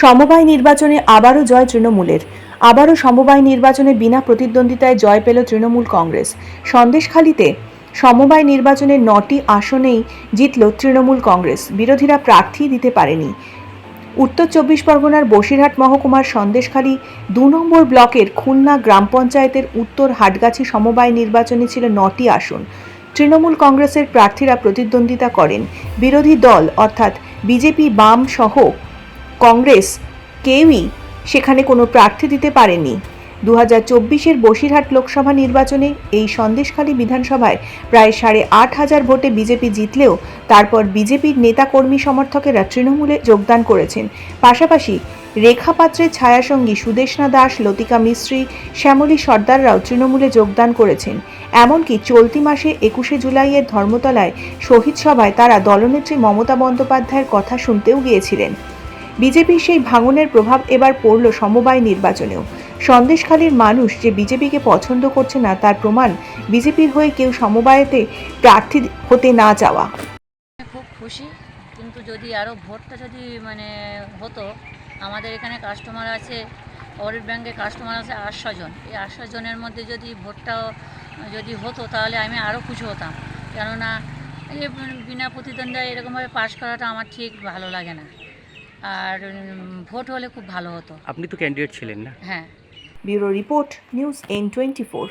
সমবায় নির্বাচনে আবারও জয় তৃণমূলের। আবারও সমবায় নির্বাচনে বিনা প্রতিদ্বন্দ্বিতায় জয় পেল তৃণমূল কংগ্রেস। সন্দেশখালীতে সমবায় নির্বাচনে 9টি আসনেই জিতল তৃণমূল কংগ্রেস। বিরোধীরা প্রার্থী দিতে পারেনি। উত্তর 24 পরগনার বসিরহাট মহকুমার সন্দেশখালী 2 নম্বর ব্লকের খুলনা গ্রাম পঞ্চায়েতের উত্তর হাটগাছি সমবায় নির্বাচনে ছিল 9টি আসন। তৃণমূল কংগ্রেসের প্রার্থীরা প্রতিদ্বন্দ্বিতা করেন। বিরোধী দল অর্থাৎ বিজেপি, বাম সহ কংগ্রেস কেউই সেখানে কোনো প্রার্থী দিতে পারেনি। 2024-এর বসিরহাট লোকসভা নির্বাচনে এই সন্দেশখালী বিধানসভায় প্রায় 8,500 ভোটে বিজেপি জিতলেও তারপর বিজেপির নেতা কর্মী সমর্থকেরা তৃণমূলে যোগদান করেছেন। পাশাপাশি রেখা পাত্রের ছায়াসঙ্গী সুদেষ্ণা দাস, লতিকা মিস্ত্রি, শ্যামলী সর্দাররাও তৃণমূলে যোগদান করেছেন। এমনকি চলতি মাসে 21শে জুলাইয়ের ধর্মতলায় শহীদ সভায় তারা দলনেত্রী মমতা বন্দ্যোপাধ্যায়ের কথা শুনতেও গিয়েছিলেন। বিজেপির সেই ভাঙনের প্রভাব এবার পড়ল সমবায় নির্বাচনেও। সন্দেশখালীর মানুষ যে বিজেপিকে পছন্দ করছে না তার প্রমাণ বিজেপির হয়ে কেউ সমবায়েতে প্রার্থী হতে না যাওয়া। খুব খুশি, কিন্তু যদি আরও ভোটটা যদি হতো, আমাদের এখানে কাস্টমার আছে, ওয়ার্ল্ড ব্যাংকে কাস্টমার আছে 800 জন। এই 800 জনের মধ্যে যদি ভোটটাও যদি হতো তাহলে আমি আরও খুশি হতাম। কেননা এই বিনা প্রতিদ্বন্দ্বিতায় এরকমভাবে পাশ করাটা আমার ঠিক ভালো লাগে না। আর ভোট হলে খুব ভালো হতো। আপনি তো ক্যান্ডিডেট ছিলেন না? হ্যাঁ। Bureau report, news N24।